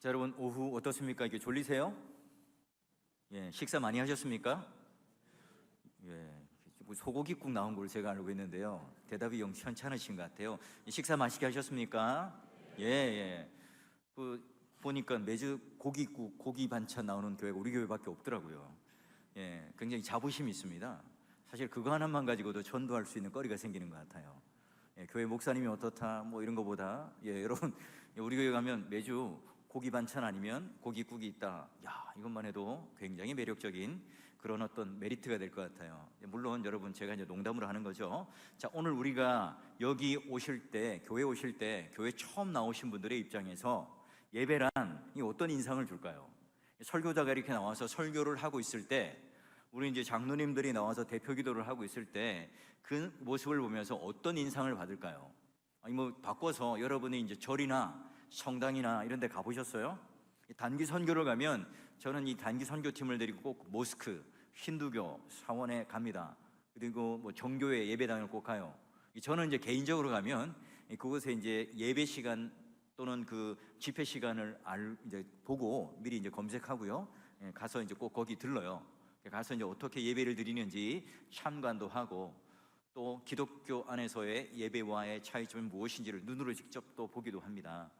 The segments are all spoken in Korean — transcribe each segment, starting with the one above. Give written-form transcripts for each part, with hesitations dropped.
자, 여러분 오후 어떻습니까? 이게 졸리세요? 예, 식사 많이 하셨습니까? 예, 뭐 소고기국 나온 걸 제가 알고 있는데요. 대답이 영 현찮으신 것 같아요. 식사 맛있게 하셨습니까? 예, 예. 그 보니까 매주 고기국, 고기 반찬 나오는 교회가 우리 교회밖에 없더라고요. 예, 굉장히 자부심이 있습니다. 사실 그거 하나만 가지고도 전도할 수 있는 거리가 생기는 것 같아요. 예, 교회 목사님이 어떻다 뭐 이런 거보다 여러분 우리 교회 가면 매주 고기 반찬 아니면 고기국이 있다. 야, 이것만 해도 굉장히 매력적인 그런 어떤 메리트가 될 것 같아요. 물론 여러분 제가 이제 농담으로 하는 거죠. 자, 오늘 우리가 여기 오실 때, 교회 오실 때, 교회 처음 나오신 분들의 입장에서 예배란 이 어떤 인상을 줄까요? 설교자가 이렇게 나와서 설교를 하고 있을 때, 우리 이제 장로님들이 나와서 대표 기도를 하고 있을 때 그 모습을 보면서 어떤 인상을 받을까요? 아니 뭐 바꿔서 여러분이 이제 절이나 성당이나 이런 데 가보셨어요? 단기 선교를 가면 저는 이 단기 선교팀을 데리고 꼭 모스크, 힌두교 사원에 갑니다. 그리고 뭐 정교회 예배당을 꼭 가요. 저는 이제 개인적으로 가면 그곳에 이제 예배 시간 또는 그 집회 시간을 이제 보고 미리 이제 검색하고요. 가서 이제 꼭 거기 들러요. 가서 이제 어떻게 예배를 드리는지 참관도 하고, 또 기독교 안에서의 예배와의 차이점이 무엇인지를 눈으로 직접 또 보기도 합니다.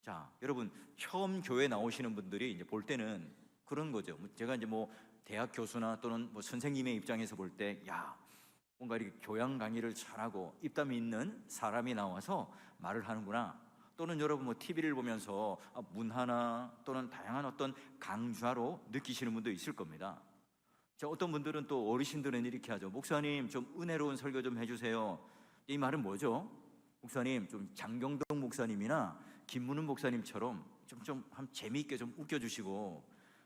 자, 여러분 처음 교회 나오시는 분들이 이제 볼 때는 그런 거죠. 제가 이제 뭐 대학 교수나 또는 뭐 선생님의 입장에서 볼 때, 야, 뭔가 이렇게 교양 강의를 잘하고 입담이 있는 사람이 나와서 말을 하는구나. 또는 여러분 뭐 TV를 보면서 문화나 또는 다양한 어떤 강좌로 느끼시는 분도 있을 겁니다. 자, 어떤 분들은 또 어르신들은 이렇게 하죠. 목사님 좀 은혜로운 설교 좀 해주세요. 이 말은 뭐죠? 목사님 좀 장경동 목사님이나 김문훈 목사님처럼 좀 재미있게 좀 웃겨주시고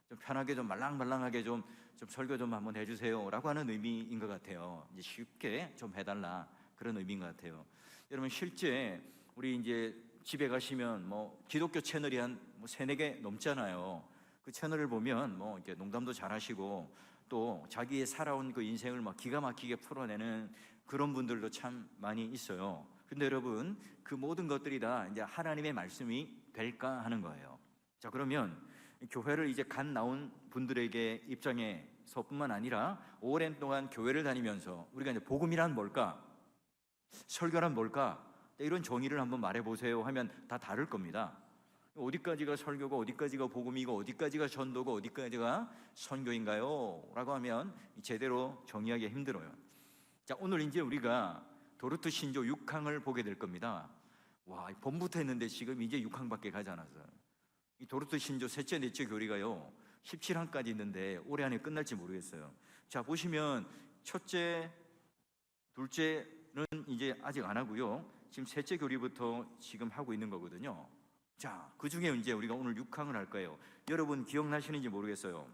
좀 편하게 좀 말랑말랑하게 좀 설교 좀 한번 해주세요라고 하는 의미인 것 같아요. 이제 쉽게 좀 해달라, 그런 의미인 것 같아요. 여러분 실제 우리 이제 집에 가시면 뭐 기독교 채널이 한뭐 3-4개 넘잖아요. 그 채널을 보면 뭐 이렇게 농담도 잘하시고 또 자기의 살아온 그 인생을 막 기가 막히게 풀어내는 그런 분들도 참 많이 있어요. 근데 여러분 그 모든 것들이 다 이제 하나님의 말씀이 될까 하는 거예요. 자, 그러면 교회를 이제 갓 나온 분들에게 입장에서뿐만 아니라 오랜 동안 교회를 다니면서 우리가 이제 복음이란 뭘까? 설교란 뭘까? 이런 정의를 한번 말해보세요 하면 다 다를 겁니다. 어디까지가 설교고 어디까지가 복음이고 어디까지가 전도고 어디까지가 선교인가요? 라고 하면 제대로 정의하기 힘들어요. 자, 오늘 이제 우리가 도르트 신조 6항을 보게 될 겁니다. 와, 봄부터 했는데 지금 이제 6항밖에 가지 않았어요. 이 도르트 신조 셋째 넷째 교리가요 17항까지 있는데 올해 안에 끝날지 모르겠어요. 자, 보시면 첫째, 둘째는 이제 아직 안 하고요. 지금 셋째 교리부터 지금 하고 있는 거거든요. 자, 그 중에 이제 우리가 오늘 6항을 할 거예요. 여러분 기억나시는지 모르겠어요.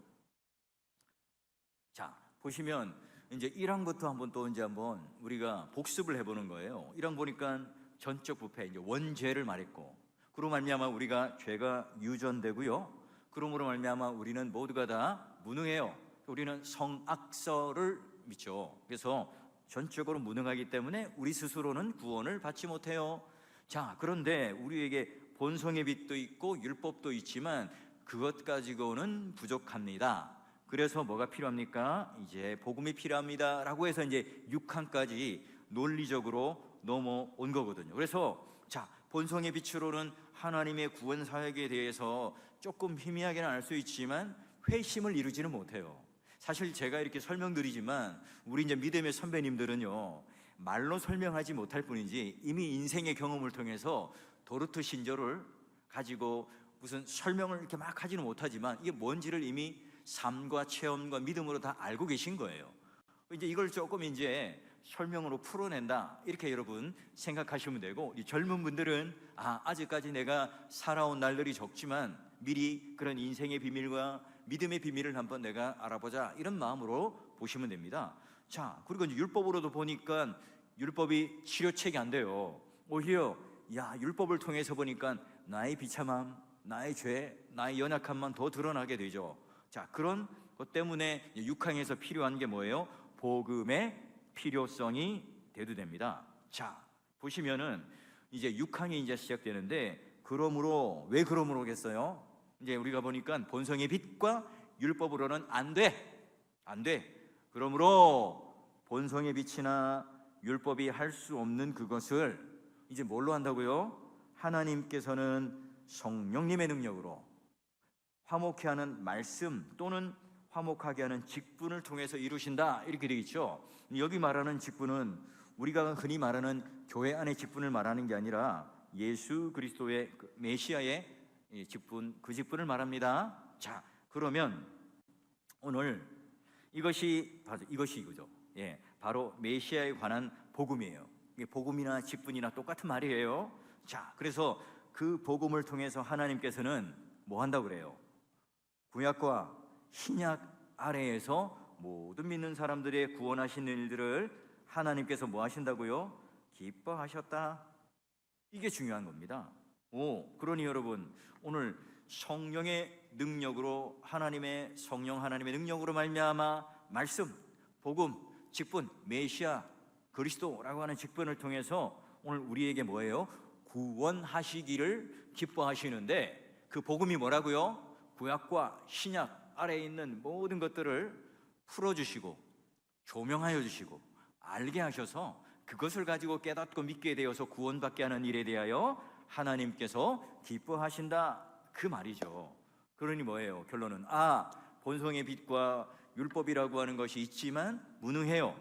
자, 보시면 이제 1항부터 한번 우리가 복습을 해보는 거예요. 1항 보니까 전적 부패, 이제 원죄를 말했고, 그로 말미암아 우리가 죄가 유전되고요. 그러므로 말미암아 우리는 모두가 다 무능해요. 우리는 성악설을 믿죠. 그래서 전적으로 무능하기 때문에 우리 스스로는 구원을 받지 못해요. 자, 그런데 우리에게 본성의 빛도 있고 율법도 있지만 그것 가지고는 부족합니다. 그래서 뭐가 필요합니까? 이제 복음이 필요합니다 라고 해서 이제 6항까지 논리적으로 넘어온 거거든요. 그래서 자, 본성의 빛으로는 하나님의 구원 사역에 대해서 조금 희미하게는 알 수 있지만 회심을 이루지는 못해요. 사실 제가 이렇게 설명드리지만 우리 이제 믿음의 선배님들은요 말로 설명하지 못할 뿐이지 이미 인생의 경험을 통해서 도르트 신조를 가지고 무슨 설명을 이렇게 막 하지는 못하지만 이게 뭔지를 이미 삶과 체험과 믿음으로 다 알고 계신 거예요. 이제 이걸 조금 이제 설명으로 풀어낸다 이렇게 여러분 생각하시면 되고, 이 젊은 분들은 아직까지 내가 살아온 날들이 적지만 미리 그런 인생의 비밀과 믿음의 비밀을 한번 내가 알아보자 이런 마음으로 보시면 됩니다. 자, 그리고 이제 율법으로도 보니까 율법이 치료책이 안 돼요. 오히려 율법을 통해서 보니까 나의 비참함, 나의 죄, 나의 연약함만 더 드러나게 되죠. 자, 그런 것 때문에 6항에서 필요한 게 뭐예요? 복음의 필요성이 대두됩니다. 자, 보시면은 이제 6항이 이제 시작되는데, 왜 그러므로겠어요? 이제 우리가 보니까 본성의 빛과 율법으로는 안 돼. 안 돼. 그러므로 본성의 빛이나 율법이 할 수 없는 그것을 이제 뭘로 한다고요? 하나님께서는 성령님의 능력으로 화목케 하는 말씀 또는 화목하게 하는 직분을 통해서 이루신다, 이렇게 되어 있죠. 여기 말하는 직분은 우리가 흔히 말하는 교회 안의 직분을 말하는 게 아니라 예수 그리스도의 메시아의 직분, 그 직분을 말합니다. 자, 그러면 오늘 이것이 이거죠. 바로 메시아에 관한 복음이에요. 이게 복음이나 직분이나 똑같은 말이에요. 자, 그래서 그 복음을 통해서 하나님께서는 뭐 한다고 그래요? 구약과 신약 아래에서 모든 믿는 사람들의 구원하시는 일들을 하나님께서 뭐 하신다고요? 기뻐하셨다. 이게 중요한 겁니다. 그러니 여러분, 오늘 성령의 능력으로, 하나님의 성령 하나님의 능력으로 말미암아 말씀, 복음, 직분, 메시아 그리스도라고 하는 직분을 통해서 오늘 우리에게 뭐예요? 구원하시기를 기뻐하시는데, 그 복음이 뭐라고요? 구약과 신약 아래에 있는 모든 것들을 풀어주시고 조명하여 주시고 알게 하셔서 그것을 가지고 깨닫고 믿게 되어서 구원받게 하는 일에 대하여 하나님께서 기뻐하신다, 그 말이죠. 그러니 뭐예요? 결론은 본성의 빛과 율법이라고 하는 것이 있지만 무능해요.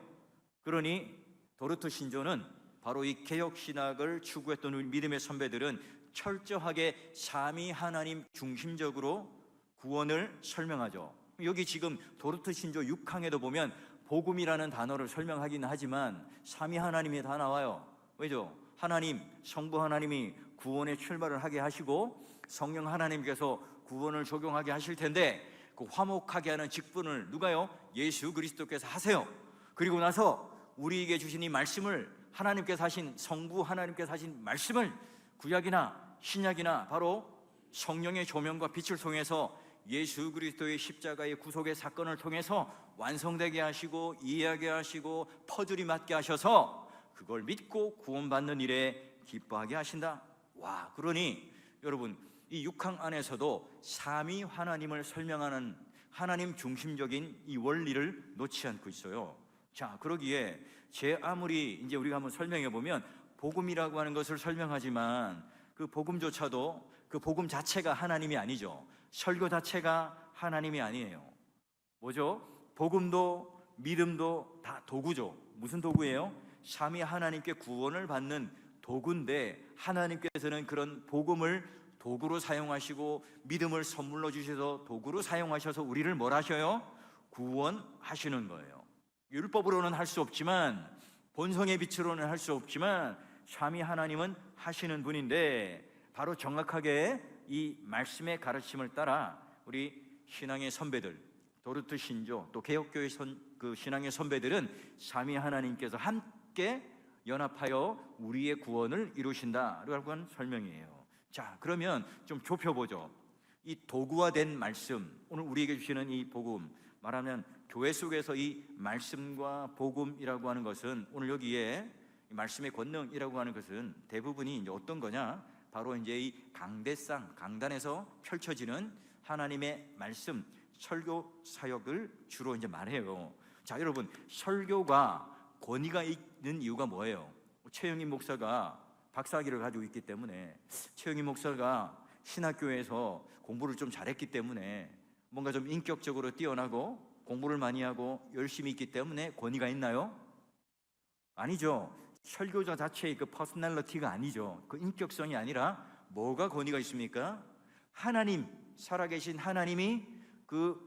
그러니 도르트 신조는 바로 이 개혁신학을 추구했던 우리 믿음의 선배들은 철저하게 삼위 하나님 중심적으로 구원을 설명하죠. 여기 지금 도르트 신조 6항에도 보면 복음이라는 단어를 설명하긴 하지만 삼위 하나님이 다 나와요. 왜죠? 하나님, 성부 하나님이 구원의 출발을 하게 하시고 성령 하나님께서 구원을 적용하게 하실 텐데, 그 화목하게 하는 직분을 누가요? 예수 그리스도께서 하세요. 그리고 나서 우리에게 주신 이 말씀을, 하나님께서 하신, 성부 하나님께서 하신 말씀을 구약이나 신약이나 바로 성령의 조명과 빛을 통해서 예수 그리스도의 십자가의 구속의 사건을 통해서 완성되게 하시고 이해하게 하시고 퍼즐이 맞게 하셔서 그걸 믿고 구원받는 일에 기뻐하게 하신다. 그러니 여러분, 이 6항 안에서도 삼위 하나님을 설명하는 하나님 중심적인 이 원리를 놓지 않고 있어요. 자, 그러기에 아무리 이제 우리가 한번 설명해 보면 복음이라고 하는 것을 설명하지만 그 복음조차도, 그 복음 자체가 하나님이 아니죠. 설교 자체가 하나님이 아니에요. 뭐죠? 복음도 믿음도 다 도구죠. 무슨 도구예요? 삼위 하나님께 구원을 받는 도구인데, 하나님께서는 그런 복음을 도구로 사용하시고 믿음을 선물로 주셔서 도구로 사용하셔서 우리를 뭘 하셔요? 구원하시는 거예요. 율법으로는 할 수 없지만, 본성의 빛으로는 할 수 없지만 삼위 하나님은 하시는 분인데, 바로 정확하게 이 말씀의 가르침을 따라 우리 신앙의 선배들, 도르트 신조 또 개혁교회 신앙의 선배들은 삼위 하나님께서 함께 연합하여 우리의 구원을 이루신다라고 하는 설명이에요. 자, 그러면 좀 좁혀보죠. 이 도구화된 말씀, 오늘 우리에게 주시는 이 복음, 말하면 교회 속에서 이 말씀과 복음이라고 하는 것은, 오늘 여기에 말씀의 권능이라고 하는 것은 대부분이 이제 어떤 거냐? 바로 이제 이 강단에서 펼쳐지는 하나님의 말씀, 설교 사역을 주로 이제 말해요. 자, 여러분, 설교가 권위가 있는 이유가 뭐예요? 최영임 목사가 박사학위를 가지고 있기 때문에, 최영임 목사가 신학교에서 공부를 좀 잘했기 때문에, 뭔가 좀 인격적으로 뛰어나고 공부를 많이 하고 열심히 있기 때문에 권위가 있나요? 아니죠. 설교자 자체의 그 퍼스널리티가 아니죠. 그 인격성이 아니라 뭐가 권위가 있습니까? 하나님, 살아계신 하나님이 그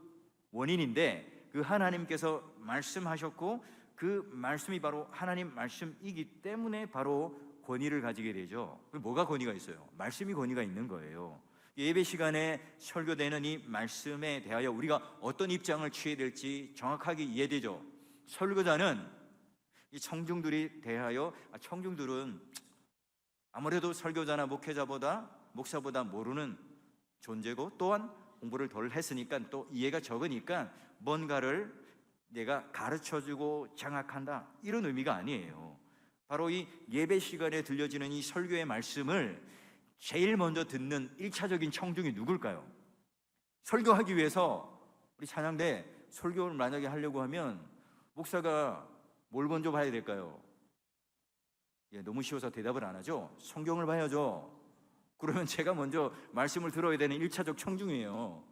원인인데, 그 하나님께서 말씀하셨고 그 말씀이 바로 하나님 말씀이기 때문에 바로 권위를 가지게 되죠. 뭐가 권위가 있어요? 말씀이 권위가 있는 거예요. 예배 시간에 설교되는 이 말씀에 대하여 우리가 어떤 입장을 취해야 될지 정확하게 이해되죠. 설교자는 이 청중들이 대하여, 청중들은 아무래도 설교자나 목사보다 모르는 존재고, 또한 공부를 덜 했으니까 또 이해가 적으니까 뭔가를 내가 가르쳐주고 장악한다, 이런 의미가 아니에요. 바로 이 예배 시간에 들려지는 이 설교의 말씀을 제일 먼저 듣는 1차적인 청중이 누굴까요? 설교하기 위해서 우리 찬양대 설교를 만약에 하려고 하면 목사가 뭘 먼저 봐야 될까요? 너무 쉬워서 대답을 안 하죠. 성경을 봐야죠. 그러면 제가 먼저 말씀을 들어야 되는 1차적 청중이에요.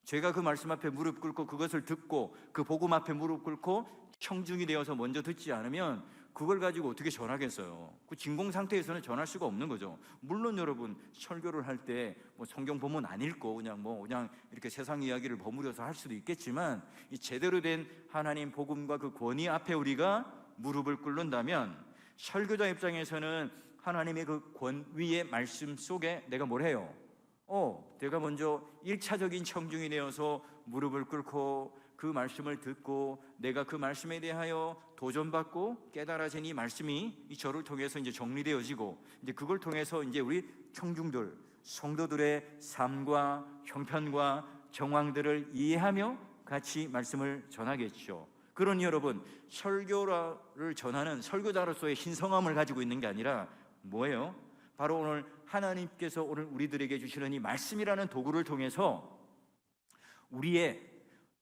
제가 그 말씀 앞에 무릎 꿇고 그것을 듣고 그 복음 앞에 무릎 꿇고 청중이 되어서 먼저 듣지 않으면 그걸 가지고 어떻게 전하겠어요? 그 진공 상태에서는 전할 수가 없는 거죠. 물론 여러분 설교를 할 때 뭐 성경 본문 안 읽고 그냥 이렇게 세상 이야기를 버무려서 할 수도 있겠지만, 이 제대로 된 하나님 복음과 그 권위 앞에 우리가 무릎을 꿇는다면 설교자 입장에서는 하나님의 그 권위의 말씀 속에 내가 뭘 해요? 내가 먼저 1차적인 청중이 되어서 무릎을 꿇고 그 말씀을 듣고 내가 그 말씀에 대하여 도전받고 깨달아진 이 말씀이 이 저를 통해서 이제 정리되어지고, 이제 그걸 통해서 이제 우리 청중들, 성도들의 삶과 형편과 정황들을 이해하며 같이 말씀을 전하겠죠. 그러니 여러분, 설교를 전하는 설교자로서의 신성함을 가지고 있는 게 아니라 뭐예요? 바로 오늘 하나님께서 오늘 우리들에게 주시는 이 말씀이라는 도구를 통해서 우리의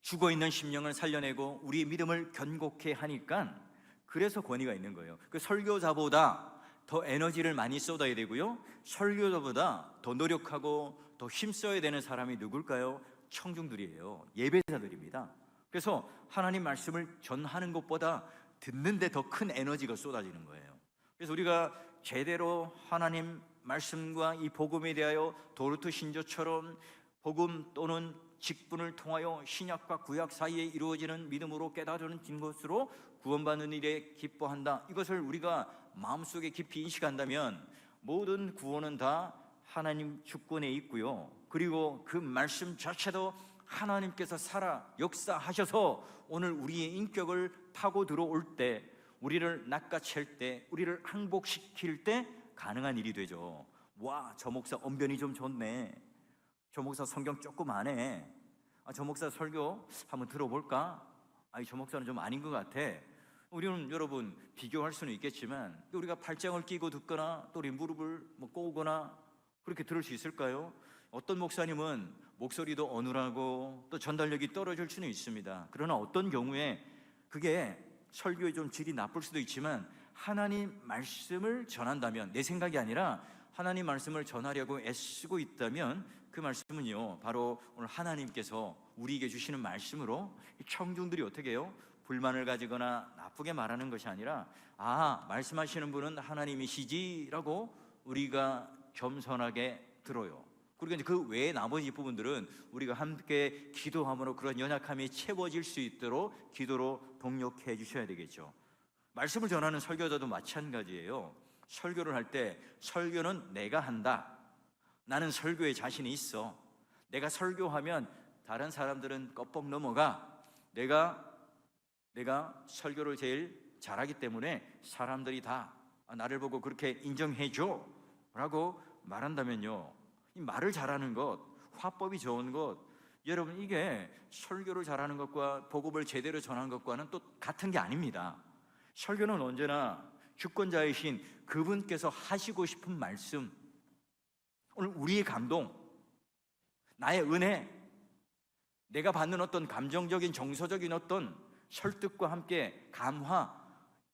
죽어있는 심령을 살려내고 우리의 믿음을 견고케 하니까, 그래서 권위가 있는 거예요. 그 설교자보다 더 에너지를 많이 쏟아야 되고요, 설교자보다 더 노력하고 더 힘써야 되는 사람이 누굴까요? 청중들이에요. 예배자들입니다. 그래서 하나님 말씀을 전하는 것보다 듣는 데 더 큰 에너지가 쏟아지는 거예요. 그래서 우리가 제대로 하나님 말씀과 이 복음에 대하여 도르트 신조처럼 복음 또는 직분을 통하여 신약과 구약 사이에 이루어지는 믿음으로 깨달은 것으로 구원받는 일에 기뻐한다, 이것을 우리가 마음속에 깊이 인식한다면 모든 구원은 다 하나님 주권에 있고요, 그리고 그 말씀 자체도 하나님께서 살아 역사하셔서 오늘 우리의 인격을 파고 들어올 때, 우리를 낚아챌 때, 우리를 항복시킬 때 가능한 일이 되죠. 와, 저 목사 언변이 좀 좋네. 저 목사 성경 조금 안 해. 저 목사 설교 한번 들어볼까? 저 목사는 좀 아닌 것 같아. 우리는 여러분 비교할 수는 있겠지만 우리가 팔짱을 끼고 듣거나 또 우리 무릎을 꼬거나 그렇게 들을 수 있을까요? 어떤 목사님은 목소리도 어눌하고 또 전달력이 떨어질 수는 있습니다. 그러나 어떤 경우에 그게 설교의 좀 질이 나쁠 수도 있지만 하나님 말씀을 전한다면, 내 생각이 아니라 하나님 말씀을 전하려고 애쓰고 있다면 그 말씀은요, 바로 오늘 하나님께서 우리에게 주시는 말씀으로 청중들이 어떻게 해요? 불만을 가지거나 나쁘게 말하는 것이 아니라 말씀하시는 분은 하나님이시지라고 우리가 겸손하게 들어요. 그리고 이제 그 외의 나머지 부분들은 우리가 함께 기도함으로 그런 연약함이 채워질 수 있도록 기도로 동력해 주셔야 되겠죠. 말씀을 전하는 설교자도 마찬가지예요. 설교를 할 때 설교는 내가 한다. 나는 설교에 자신이 있어. 내가 설교하면 다른 사람들은 껍벅 넘어가. 내가 설교를 제일 잘하기 때문에 사람들이 다 나를 보고 그렇게 인정해줘 라고 말한다면요, 이 말을 잘하는 것, 화법이 좋은 것, 여러분 이게 설교를 잘하는 것과 복음을 제대로 전하는 것과는 또 같은 게 아닙니다. 설교는 언제나 주권자이신 그분께서 하시고 싶은 말씀, 오늘 우리의 감동, 나의 은혜, 내가 받는 어떤 감정적인 정서적인 어떤 설득과 함께 감화,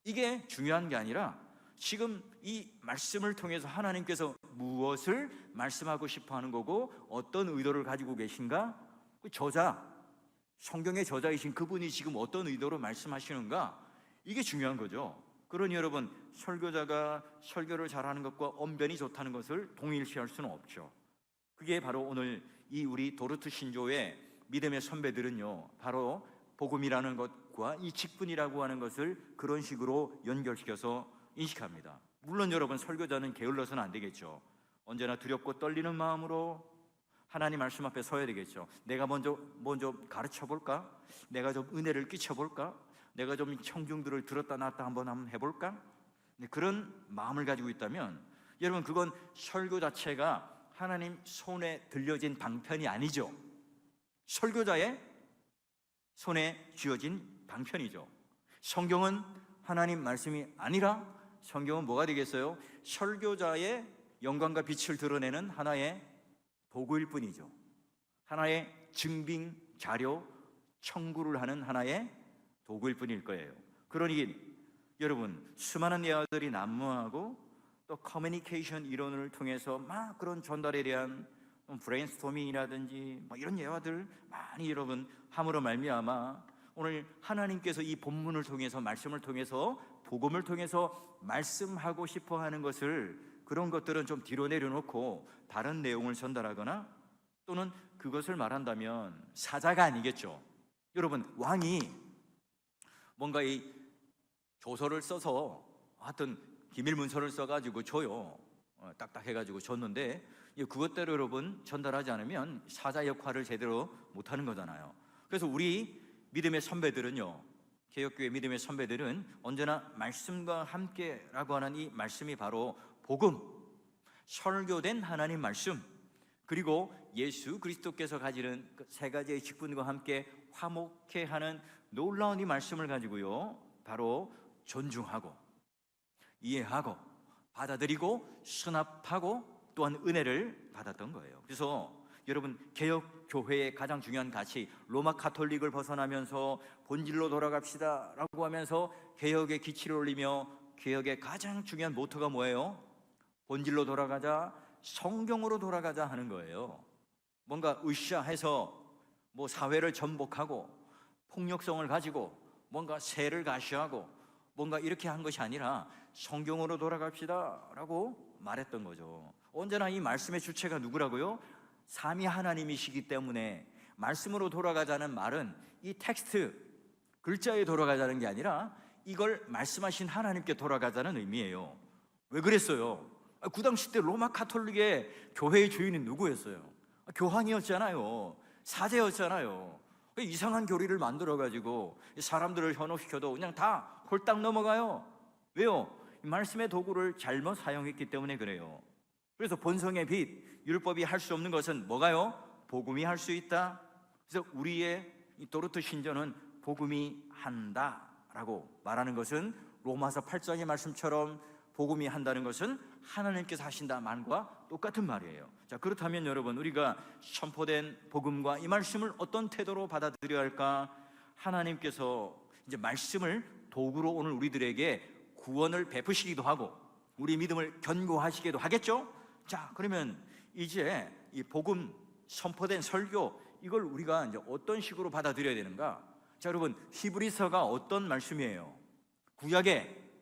이게 중요한 게 아니라 지금 이 말씀을 통해서 하나님께서 무엇을 말씀하고 싶어 하는 거고 어떤 의도를 가지고 계신가, 그 저자, 성경의 저자이신 그분이 지금 어떤 의도로 말씀하시는가, 이게 중요한 거죠. 그러니 여러분, 설교자가 설교를 잘하는 것과 언변이 좋다는 것을 동일시할 수는 없죠. 그게 바로 오늘 이 우리 도르트 신조의 믿음의 선배들은요, 바로 복음이라는 것과 이 직분이라고 하는 것을 그런 식으로 연결시켜서 인식합니다. 물론 여러분, 설교자는 게을러서는 안 되겠죠. 언제나 두렵고 떨리는 마음으로 하나님 말씀 앞에 서야 되겠죠. 내가 먼저 가르쳐 볼까? 내가 좀 은혜를 끼쳐 볼까? 내가 좀 청중들을 들었다 놨다 한번 해볼까? 그런 마음을 가지고 있다면 여러분, 그건 설교 자체가 하나님 손에 들려진 방편이 아니죠. 설교자의 손에 쥐어진 방편이죠. 성경은 하나님 말씀이 아니라 성경은 뭐가 되겠어요? 설교자의 영광과 빛을 드러내는 하나의 도구일 뿐이죠. 하나의 증빙 자료 청구를 하는 하나의 도구일 뿐일 거예요. 그러니 여러분, 수많은 예화들이 난무하고 또 커뮤니케이션 이론을 통해서 막 그런 전달에 대한 브레인스토밍이라든지 이런 예화들 많이 여러분 함으로 말미암아 오늘 하나님께서 이 본문을 통해서, 말씀을 통해서, 복음을 통해서 말씀하고 싶어 하는 것을, 그런 것들은 좀 뒤로 내려놓고 다른 내용을 전달하거나 또는 그것을 말한다면 사자가 아니겠죠. 여러분, 왕이 뭔가 이 조서를 써서 하여튼 기밀 문서를 써가지고 줘요. 딱딱 해가지고 줬는데 그것대로 여러분 전달하지 않으면 사자 역할을 제대로 못하는 거잖아요. 그래서 우리 믿음의 선배들은요, 개혁교회 믿음의 선배들은 언제나 말씀과 함께라고 하는 이 말씀이 바로 복음, 설교된 하나님 말씀, 그리고 예수 그리스도께서 가지는 그 세 가지의 직분과 함께 화목해 하는 놀라운 이 말씀을 가지고요, 바로 존중하고 이해하고 받아들이고 수납하고 또한 은혜를 받았던 거예요. 그래서 여러분, 개혁교회의 가장 중요한 가치, 로마 가톨릭을 벗어나면서 본질로 돌아갑시다 라고 하면서 개혁의 기치를 올리며, 개혁의 가장 중요한 모토가 뭐예요? 본질로 돌아가자, 성경으로 돌아가자 하는 거예요. 뭔가 으쌰해서 사회를 전복하고 폭력성을 가지고 뭔가 세를 가시하고 뭔가 이렇게 한 것이 아니라 성경으로 돌아갑시다 라고 말했던 거죠. 언제나 이 말씀의 주체가 누구라고요? 삼위 하나님이시기 때문에 말씀으로 돌아가자는 말은 이 텍스트, 글자에 돌아가자는 게 아니라 이걸 말씀하신 하나님께 돌아가자는 의미예요. 왜 그랬어요? 그 당시 때 로마 가톨릭의 교회의 주인은 누구였어요? 교황이었잖아요. 사제였잖아요. 이상한 교리를 만들어가지고 사람들을 현혹시켜도 그냥 다 홀딱 넘어가요. 왜요? 말씀의 도구를 잘못 사용했기 때문에 그래요. 그래서 본성의 빛, 율법이 할 수 없는 것은 뭐가요? 복음이 할 수 있다. 그래서 우리의 이 도르트 신전은 복음이 한다라고 말하는 것은 로마서 8장의 말씀처럼 복음이 한다는 것은 하나님께서 하신다 말과 똑같은 말이에요. 자, 그렇다면 여러분, 우리가 선포된 복음과 이 말씀을 어떤 태도로 받아들여야 할까? 하나님께서 이제 말씀을 도구로 오늘 우리들에게 구원을 베푸시기도 하고 우리 믿음을 견고하시기도 하겠죠? 자, 그러면 이제 이 복음 선포된 설교, 이걸 우리가 이제 어떤 식으로 받아들여야 되는가? 자, 여러분, 히브리서가 어떤 말씀이에요? 구약에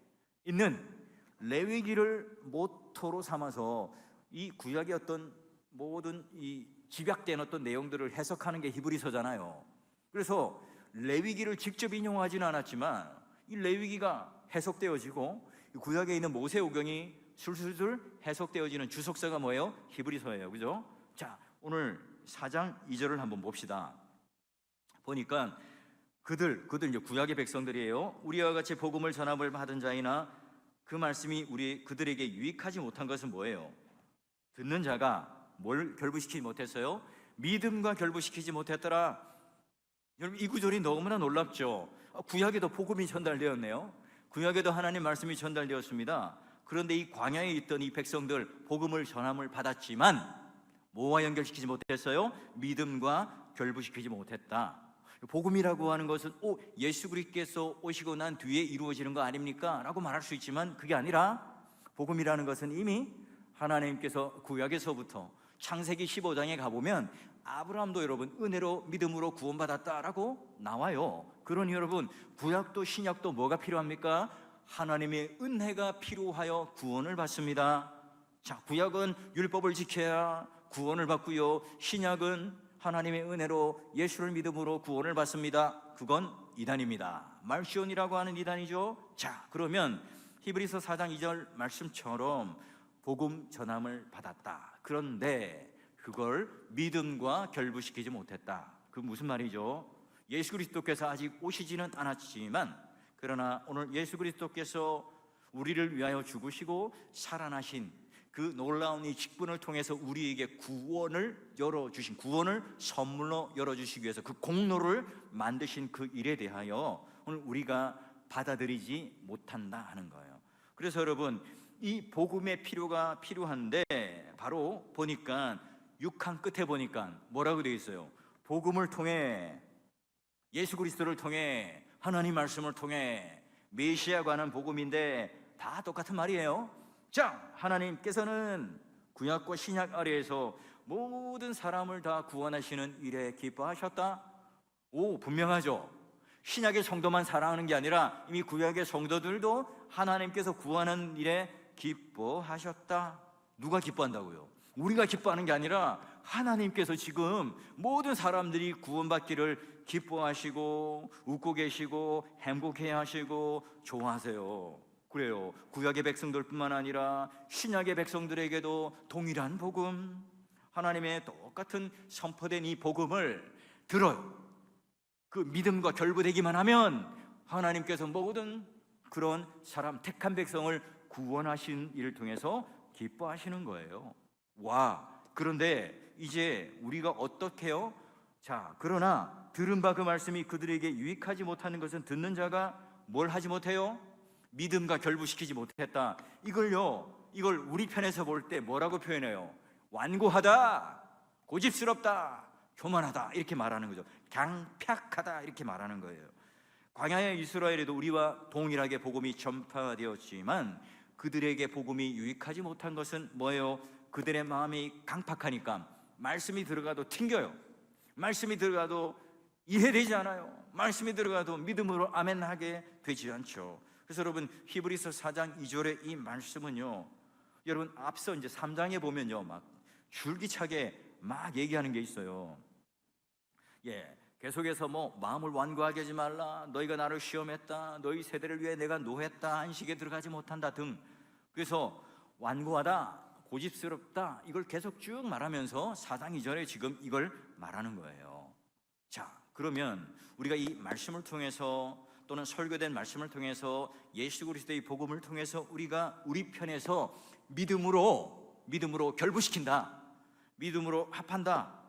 있는 레위기를 모토로 삼아서 이 구약의 어떤 모든 이 집약된 어떤 내용들을 해석하는 게 히브리서잖아요. 그래서 레위기를 직접 인용하지는 않았지만 이 레위기가 해석되어지고 구약에 있는 모세오경이 술술술 해석되어지는 주석서가 뭐예요? 히브리서예요. 그죠? 자, 오늘 4장 2절을 한번 봅시다. 보니까 그들 이제 구약의 백성들이에요. 우리와 같이 복음을 전함을 받은 자이나 그 말씀이 그들에게 유익하지 못한 것은 뭐예요? 듣는 자가 뭘 결부시키지 못했어요? 믿음과 결부시키지 못했더라. 여러분, 이 구절이 너무나 놀랍죠? 구약에도 복음이 전달되었네요. 구약에도 하나님 말씀이 전달되었습니다. 그런데 이 광야에 있던 이 백성들, 복음을 전함을 받았지만 뭐와 연결시키지 못했어요? 믿음과 결부시키지 못했다. 복음이라고 하는 것은 예수 그리스도께서 오시고 난 뒤에 이루어지는 거 아닙니까? 라고 말할 수 있지만 그게 아니라, 복음이라는 것은 이미 하나님께서 구약에서부터 창세기 15장에 가보면 아브라함도 여러분 은혜로 믿음으로 구원받았다라고 나와요. 그러니 여러분, 구약도 신약도 뭐가 필요합니까? 하나님의 은혜가 필요하여 구원을 받습니다. 자, 구약은 율법을 지켜야 구원을 받고요, 신약은 하나님의 은혜로 예수를 믿음으로 구원을 받습니다. 그건 이단입니다. 말시온이라고 하는 이단이죠. 자, 그러면 히브리서 4장 2절 말씀처럼 복음 전함을 받았다. 그런데 그걸 믿음과 결부시키지 못했다. 그 무슨 말이죠? 예수 그리스도께서 아직 오시지는 않았지만, 그러나 오늘 예수 그리스도께서 우리를 위하여 죽으시고 살아나신 그 놀라운 이 직분을 통해서 우리에게 구원을 열어주신, 구원을 선물로 열어주시기 위해서 그 공로를 만드신 그 일에 대하여 오늘 우리가 받아들이지 못한다 하는 거예요. 그래서 여러분, 이 복음의 필요가 필요한데 바로 보니까 6항 끝에 보니까 뭐라고 되어 있어요? 복음을 통해, 예수 그리스도를 통해, 하나님 말씀을 통해 메시아가 하는 복음인데 다 똑같은 말이에요. 자, 하나님께서는 구약과 신약 아래에서 모든 사람을 다 구원하시는 일에 기뻐하셨다. 오, 분명하죠. 신약의 성도만 사랑하는 게 아니라 이미 구약의 성도들도 하나님께서 구하는 일에 기뻐하셨다. 누가 기뻐한다고요? 우리가 기뻐하는 게 아니라 하나님께서 지금 모든 사람들이 구원받기를 기뻐하시고 웃고 계시고 행복해 하시고 좋아하세요. 그래요. 구약의 백성들뿐만 아니라 신약의 백성들에게도 동일한 복음, 하나님의 똑같은 선포된 이 복음을 들어요. 그 믿음과 결부되기만 하면 하나님께서 모든 그런 사람, 택한 백성을 구원하신 일을 통해서 기뻐하시는 거예요. 와, 그런데 이제 우리가 어떻게 해요? 자, 그러나 들은 바 그 말씀이 그들에게 유익하지 못하는 것은 듣는 자가 뭘 하지 못해요? 믿음과 결부시키지 못했다. 이걸 우리 편에서 볼 때 뭐라고 표현해요? 완고하다, 고집스럽다, 교만하다 이렇게 말하는 거죠. 강팍하다 이렇게 말하는 거예요. 광야의 이스라엘에도 우리와 동일하게 복음이 전파되었지만 그들에게 복음이 유익하지 못한 것은 뭐예요? 그들의 마음이 강팍하니까 말씀이 들어가도 튕겨요. 말씀이 들어가도 이해되지 않아요. 말씀이 들어가도 믿음으로 아멘하게 되지 않죠. 그래서 여러분, 히브리서 4장 2절의 이 말씀은요, 여러분 앞서 이제 3장에 보면요 막 줄기차게 막 얘기하는 게 있어요. 계속해서 뭐 마음을 완고하게 하지 말라, 너희가 나를 시험했다, 너희 세대를 위해 내가 노했다, 안식에 들어가지 못한다 등. 그래서 완고하다, 고집스럽다 이걸 계속 쭉 말하면서 4장 2절에 지금 이걸 말하는 거예요. 자, 그러면 우리가 이 말씀을 통해서 또는 설교된 말씀을 통해서 예수 그리스도의 복음을 통해서 우리가 우리 편에서 믿음으로 결부시킨다, 믿음으로 합한다,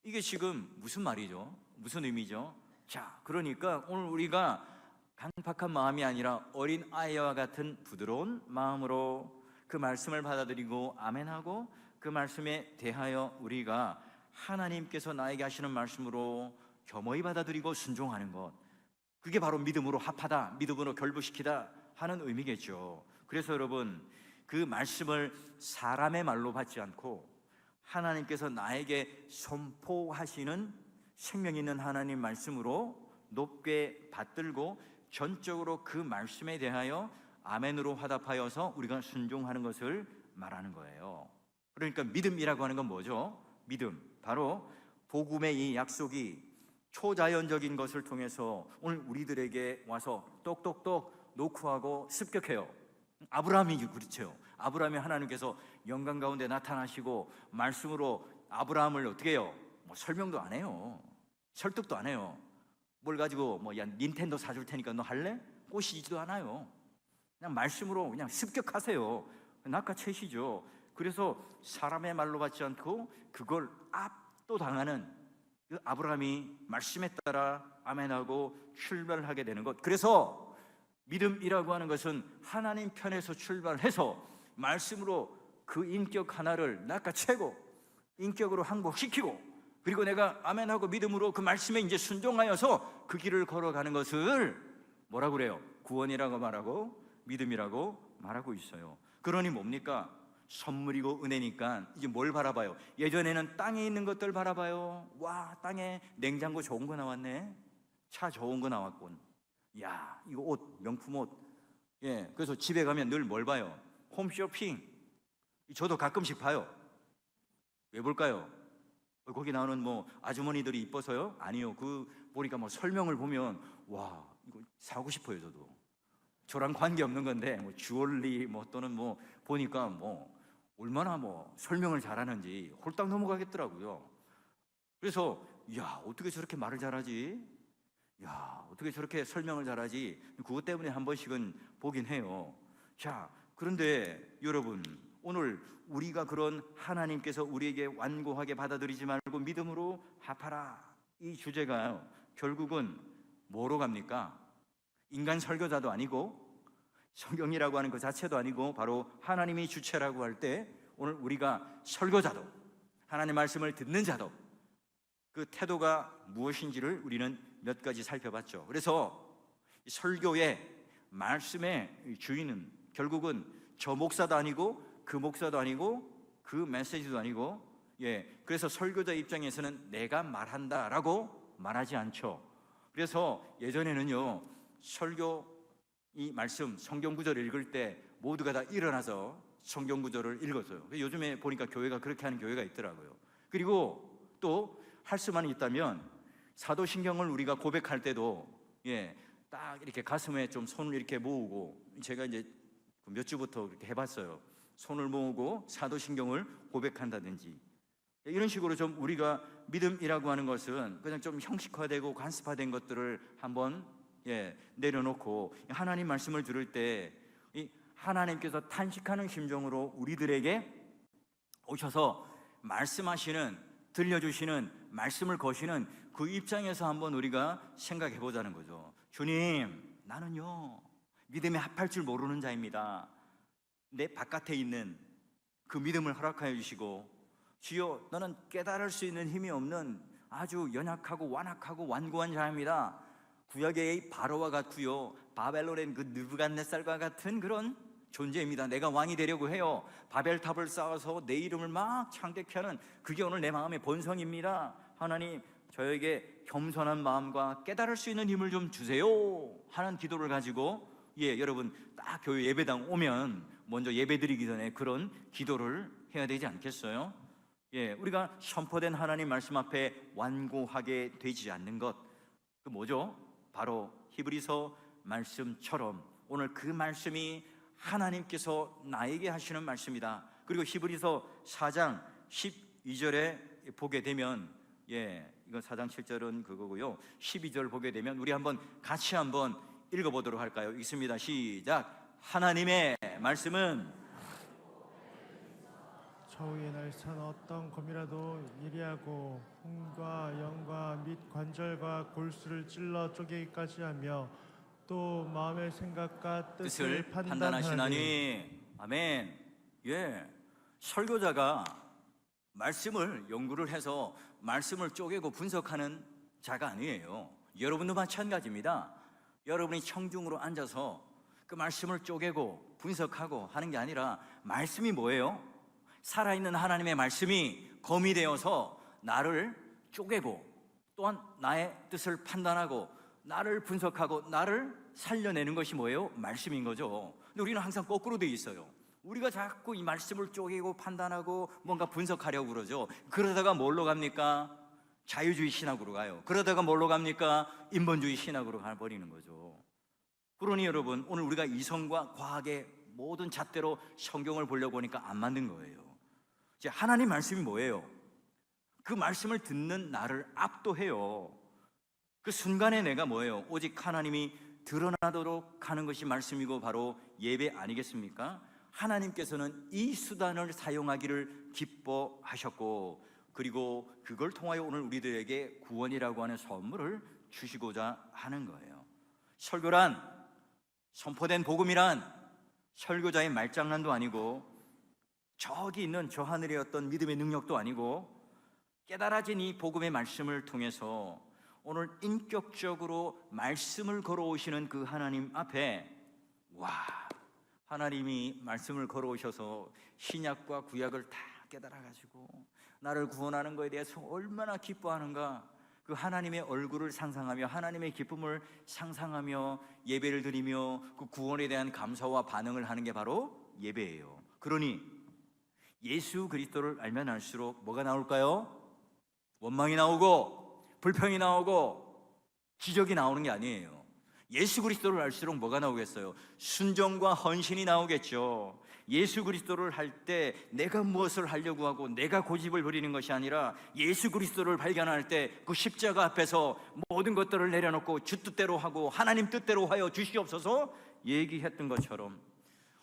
이게 지금 무슨 말이죠? 무슨 의미죠? 자, 그러니까 오늘 우리가 강팍한 마음이 아니라 어린 아이와 같은 부드러운 마음으로 그 말씀을 받아들이고 아멘하고 그 말씀에 대하여 우리가 하나님께서 나에게 하시는 말씀으로 겸허히 받아들이고 순종하는 것, 그게 바로 믿음으로 합하다, 믿음으로 결부시키다 하는 의미겠죠. 그래서 여러분, 그 말씀을 사람의 말로 받지 않고 하나님께서 나에게 선포하시는 생명 있는 하나님 말씀으로 높게 받들고 전적으로 그 말씀에 대하여 아멘으로 화답하여서 우리가 순종하는 것을 말하는 거예요. 그러니까 믿음이라고 하는 건 뭐죠? 믿음, 바로 복음의 이 약속이 초자연적인 것을 통해서 오늘 우리들에게 와서 똑똑똑 노크하고 습격해요. 아브라함이 그렇죠. 아브라함이 하나님께서 영광 가운데 나타나시고 말씀으로 아브라함을 어떻게 해요? 뭐 설명도 안 해요. 설득도 안 해요. 뭘 가지고 뭐 야 닌텐도 사줄 테니까 너 할래? 꼬시지도 않아요. 그냥 말씀으로 그냥 습격하세요. 낚아채시죠. 그래서 사람의 말로 받지 않고 그걸 압도당하는 그 아브라함이 말씀에 따라 아멘하고 출발하게 되는 것. 그래서 믿음이라고 하는 것은 하나님 편에서 출발해서 말씀으로 그 인격 하나를 낚아채고 인격으로 항복시키고, 그리고 내가 아멘하고 믿음으로 그 말씀에 이제 순종하여서 그 길을 걸어가는 것을 뭐라고 그래요? 구원이라고 말하고 믿음이라고 말하고 있어요. 그러니 뭡니까? 선물이고 은혜니까 이제 뭘 바라봐요? 예전에는 땅에 있는 것들 바라봐요. 와, 땅에 냉장고 좋은 거 나왔네, 차 좋은 거 나왔군, 야 이거 옷 명품 옷. 그래서 집에 가면 늘 뭘 봐요? 홈쇼핑. 저도 가끔씩 봐요. 왜 볼까요? 거기 나오는 뭐 아주머니들이 이뻐서요? 아니요. 그 보니까 뭐 설명을 보면 와 이거 사고 싶어요. 저도 저랑 관계 없는 건데 뭐 주얼리 뭐 또는 뭐 보니까 뭐 얼마나 뭐 설명을 잘하는지 홀딱 넘어가겠더라고요. 그래서 야 어떻게 저렇게 말을 잘하지? 야 어떻게 저렇게 설명을 잘하지? 그것 때문에 한 번씩은 보긴 해요. 자, 그런데 여러분, 오늘 우리가 그런 하나님께서 우리에게 완고하게 받아들이지 말고 믿음으로 합하라, 이 주제가 결국은 뭐로 갑니까? 인간 설교자도 아니고 성경이라고 하는 것 자체도 아니고 바로 하나님이 주체라고 할 때 오늘 우리가 설교자도 하나님 말씀을 듣는 자도 그 태도가 무엇인지를 우리는 몇 가지 살펴봤죠. 그래서 설교의 말씀의 주인은 결국은 저 목사도 아니고 그 목사도 아니고 그 메시지도 아니고, 그래서 설교자 입장에서는 내가 말한다라고 말하지 않죠. 그래서 예전에는요, 설교 이 말씀 성경 구절을 읽을 때 모두가 다 일어나서 성경 구절을 읽었어요. 요즘에 보니까 교회가 그렇게 하는 교회가 있더라고요. 그리고 또 할 수만 있다면 사도신경을 우리가 고백할 때도 딱 이렇게 가슴에 좀 손을 이렇게 모으고, 제가 이제 몇 주부터 그렇게 해봤어요. 손을 모으고 사도신경을 고백한다든지, 이런 식으로 좀 우리가 믿음이라고 하는 것은 그냥 좀 형식화되고 관습화된 것들을 한번 내려놓고 하나님 말씀을 들을 때 이 하나님께서 탄식하는 심정으로 우리들에게 오셔서 말씀하시는, 들려주시는, 말씀을 거시는 그 입장에서 한번 우리가 생각해 보자는 거죠. 주님, 나는요 믿음에 합할 줄 모르는 자입니다. 내 바깥에 있는 그 믿음을 허락하여 주시고, 주여, 너는 깨달을 수 있는 힘이 없는 아주 연약하고 완악하고 완고한 자입니다. 구약의 바로와 같고요, 바벨론의 그 느부갓네살과 같은 그런 존재입니다. 내가 왕이 되려고 해요. 바벨탑을 쌓아서 내 이름을 막 창대케 하는 그게 오늘 내 마음의 본성입니다. 하나님, 저에게 겸손한 마음과 깨달을 수 있는 힘을 좀 주세요 하는 기도를 가지고, 여러분 딱 교회 예배당 오면 먼저 예배드리기 전에 그런 기도를 해야 되지 않겠어요? 우리가 선포된 하나님 말씀 앞에 완고하게 되지 않는 것, 그 뭐죠? 바로 히브리서 말씀처럼 오늘 그 말씀이 하나님께서 나에게 하시는 말씀이다. 그리고 히브리서 4장 12절에 보게 되면, 이건 4장 7절은 그거고요, 12절 보게 되면 우리 한번 같이 한번 읽어보도록 할까요? 읽습니다. 시작. 하나님의 말씀은 저위에 날선 어떤 검이라도 예리하고 혼과 영과 및 관절과 골수를 찔러 쪼개기까지 하며 또 마음의 생각과 뜻을 판단하시나니. 아멘. 설교자가 말씀을 연구를 해서 말씀을 쪼개고 분석하는 자가 아니에요. 여러분도 마찬가지입니다. 여러분이 청중으로 앉아서 그 말씀을 쪼개고 분석하고 하는 게 아니라, 말씀이 뭐예요? 살아있는 하나님의 말씀이 검이 되어서 나를 쪼개고 또한 나의 뜻을 판단하고 나를 분석하고 나를 살려내는 것이 뭐예요? 말씀인 거죠. 근데 우리는 항상 거꾸로 돼 있어요. 우리가 자꾸 이 말씀을 쪼개고 판단하고 뭔가 분석하려고 그러죠. 그러다가 뭘로 갑니까? 자유주의 신학으로 가요. 그러다가 뭘로 갑니까? 인본주의 신학으로 가버리는 거죠. 그러니 여러분, 오늘 우리가 이성과 과학의 모든 잣대로 성경을 보려고 하니까 안 맞는 거예요. 하나님 말씀이 뭐예요? 그 말씀을 듣는 나를 압도해요. 그 순간에 내가 뭐예요? 오직 하나님이 드러나도록 하는 것이 말씀이고 바로 예배 아니겠습니까? 하나님께서는 이 수단을 사용하기를 기뻐하셨고, 그리고 그걸 통하여 오늘 우리들에게 구원이라고 하는 선물을 주시고자 하는 거예요. 설교란, 선포된 복음이란 설교자의 말장난도 아니고 저기 있는 저 하늘의 어떤 믿음의 능력도 아니고, 깨달아진 이 복음의 말씀을 통해서 오늘 인격적으로 말씀을 걸어오시는 그 하나님 앞에, 하나님이 말씀을 걸어오셔서 신약과 구약을 다 깨달아가지고 나를 구원하는 것에 대해서 얼마나 기뻐하는가, 그 하나님의 얼굴을 상상하며 하나님의 기쁨을 상상하며 예배를 드리며 그 구원에 대한 감사와 반응을 하는 게 바로 예배예요. 그러니 예수 그리스도를 알면 알수록 뭐가 나올까요? 원망이 나오고 불평이 나오고 기적이 나오는 게 아니에요. 예수 그리스도를 알수록 뭐가 나오겠어요? 순종과 헌신이 나오겠죠. 예수 그리스도를 할 때 내가 무엇을 하려고 하고 내가 고집을 부리는 것이 아니라, 예수 그리스도를 발견할 때 그 십자가 앞에서 모든 것들을 내려놓고 주 뜻대로 하고 하나님 뜻대로 하여 주시옵소서 얘기했던 것처럼,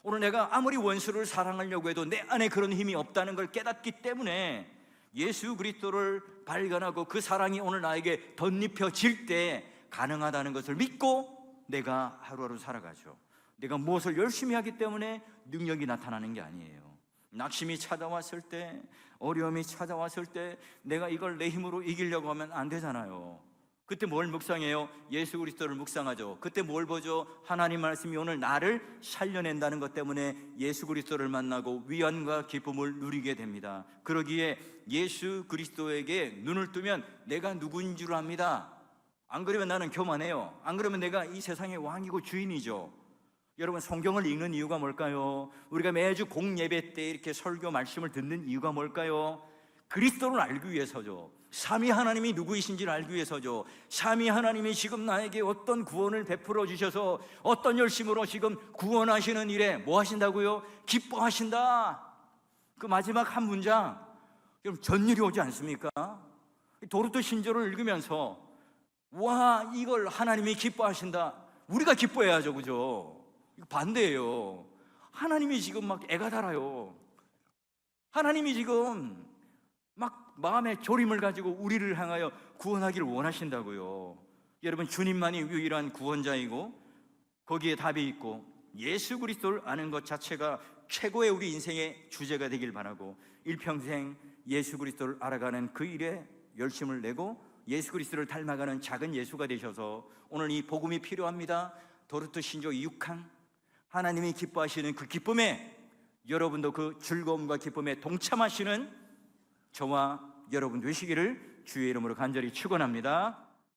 오늘 내가 아무리 원수를 사랑하려고 해도 내 안에 그런 힘이 없다는 걸 깨닫기 때문에 예수 그리스도를 발견하고 그 사랑이 오늘 나에게 덧입혀질 때 가능하다는 것을 믿고 내가 하루하루 살아가죠. 내가 무엇을 열심히 하기 때문에 능력이 나타나는 게 아니에요. 낙심이 찾아왔을 때, 어려움이 찾아왔을 때 내가 이걸 내 힘으로 이기려고 하면 안 되잖아요. 그때 뭘 묵상해요? 예수 그리스도를 묵상하죠. 그때 뭘 보죠? 하나님 말씀이 오늘 나를 살려낸다는 것 때문에 예수 그리스도를 만나고 위안과 기쁨을 누리게 됩니다. 그러기에 예수 그리스도에게 눈을 뜨면 내가 누구인 줄 압니다. 안 그러면 나는 교만해요. 안 그러면 내가 이 세상의 왕이고 주인이죠. 여러분, 성경을 읽는 이유가 뭘까요? 우리가 매주 공예배 때 이렇게 설교 말씀을 듣는 이유가 뭘까요? 그리스도를 알기 위해서죠. 삼위 하나님이 누구이신지를 알기 위해서죠. 삼위 하나님이 지금 나에게 어떤 구원을 베풀어 주셔서 어떤 열심으로 지금 구원하시는 일에 뭐 하신다고요? 기뻐하신다. 그 마지막 한 문장, 여러분, 전율이 오지 않습니까? 도르트 신조를 읽으면서 와, 이걸 하나님이 기뻐하신다. 우리가 기뻐해야죠, 그죠? 이거 반대예요. 하나님이 지금 막 애가 달아요. 하나님이 지금 막 마음의 조림을 가지고 우리를 향하여 구원하기를 원하신다고요. 여러분, 주님만이 유일한 구원자이고 거기에 답이 있고 예수 그리스도를 아는 것 자체가 최고의 우리 인생의 주제가 되길 바라고, 일평생 예수 그리스도를 알아가는 그 일에 열심을 내고 예수 그리스도를 닮아가는 작은 예수가 되셔서 오늘 이 복음이 필요합니다. 도르트 신조 6항, 하나님이 기뻐하시는 그 기쁨에 여러분도 그 즐거움과 기쁨에 동참하시는 저와 여러분 되시기를 주의 이름으로 간절히 축원합니다.